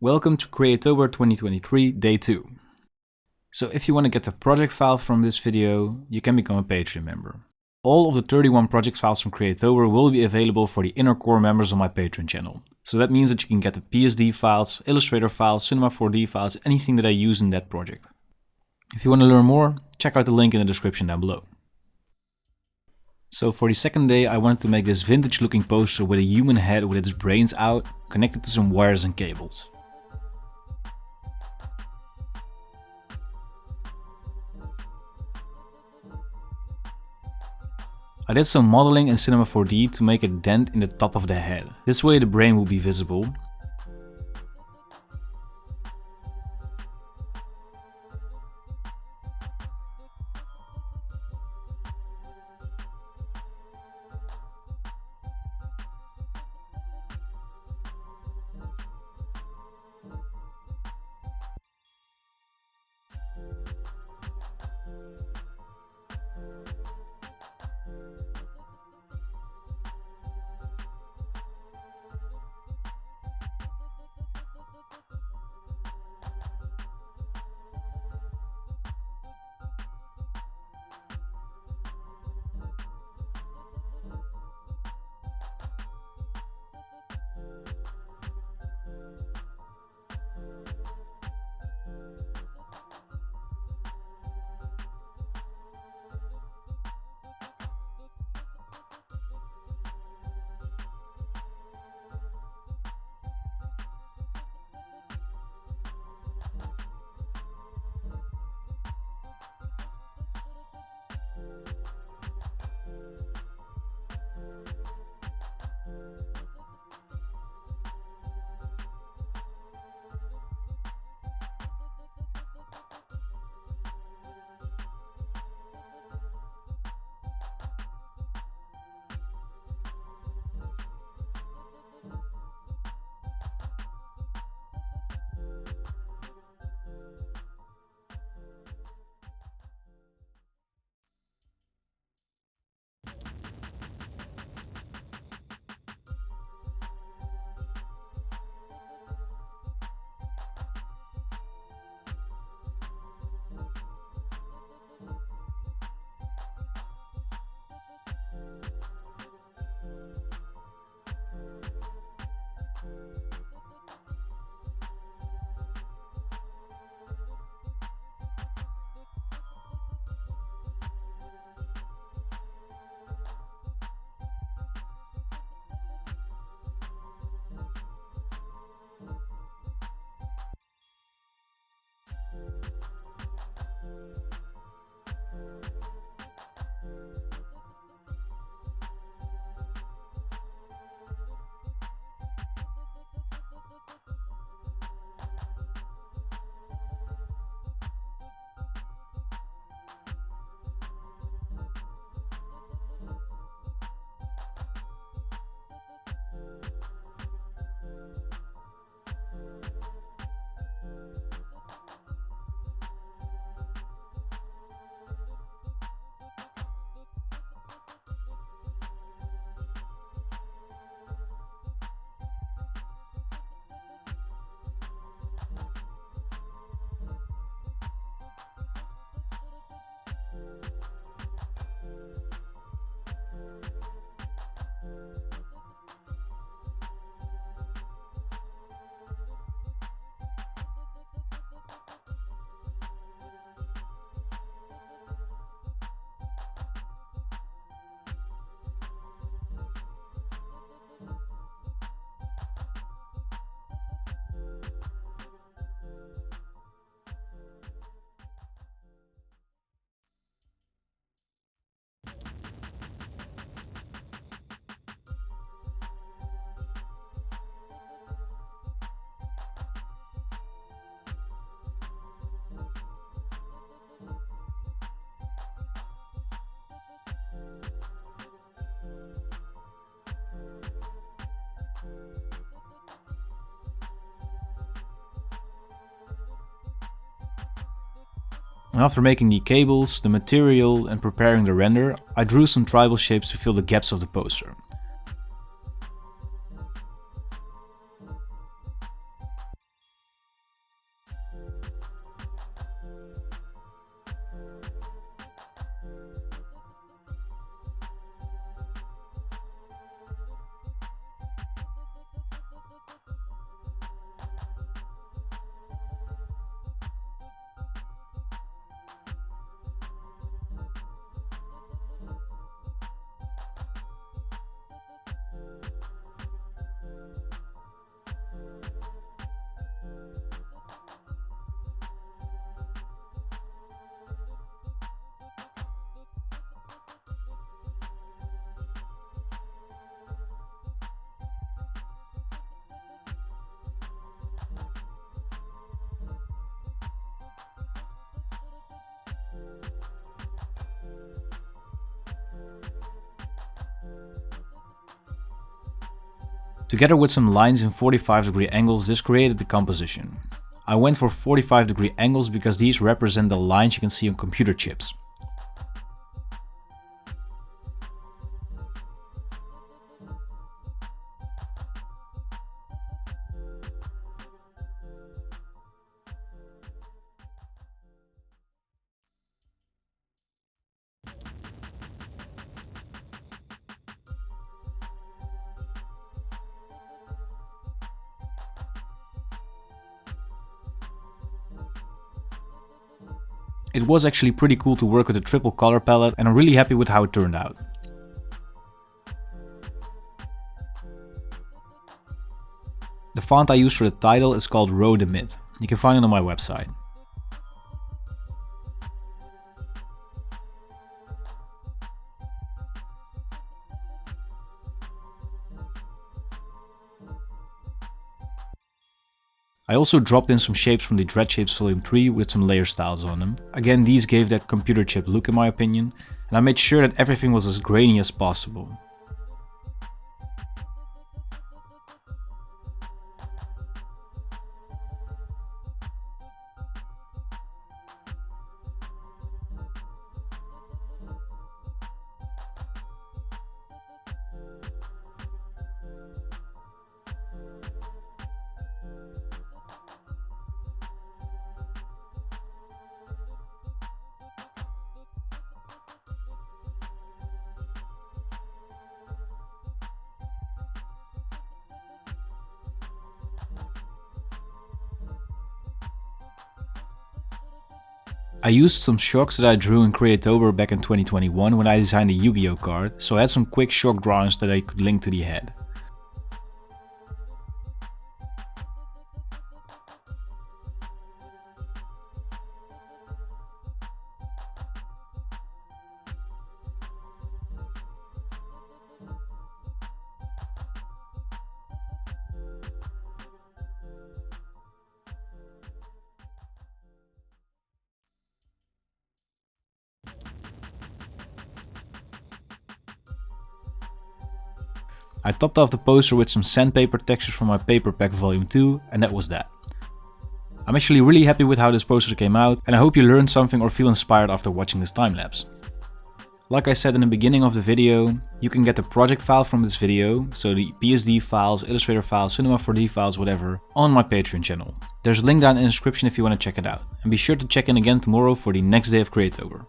Welcome to Creatober 2023 Day 2. So if you want to get the project file from this video, you can become a Patreon member. All of the 31 project files from Creatober will be available for the inner core members on my Patreon channel. So that means that you can get the PSD files, Illustrator files, Cinema 4D files, anything that I use in that project. If you want to learn more, check out the link in the description down below. So for the second day, I wanted to make this vintage looking poster with a human head with its brains out, connected to some wires and cables. I did some modeling in Cinema 4D to make a dent in the top of the head. This way the brain will be visible. After making the cables, the material and preparing the render, I drew some tribal shapes to fill the gaps of the poster. Together with some lines in 45-degree angles, this created the composition. I went for 45-degree angles because these represent the lines you can see on computer chips. It was actually pretty cool to work with a triple color palette, and I'm really happy with how it turned out. The font I used for the title is called Road Emit. You can find it on my website. I also dropped in some shapes from the Dread Shapes Volume 3 with some layer styles on them. Again, these gave that computer chip look in my opinion, and I made sure that everything was as grainy as possible. I used some shocks that I drew in Creatober back in 2021 when I designed a Yu-Gi-Oh card, so I had some quick shock drawings that I could link to the head. I topped off the poster with some sandpaper textures from my Paper Pack Volume 2, and that was that. I'm actually really happy with how this poster came out, and I hope you learned something or feel inspired after watching this time lapse. Like I said in the beginning of the video, you can get the project file from this video, so the PSD files, Illustrator files, Cinema 4D files, whatever, on my Patreon channel. There's a link down in the description if you want to check it out. And be sure to check in again tomorrow for the next day of Creatober.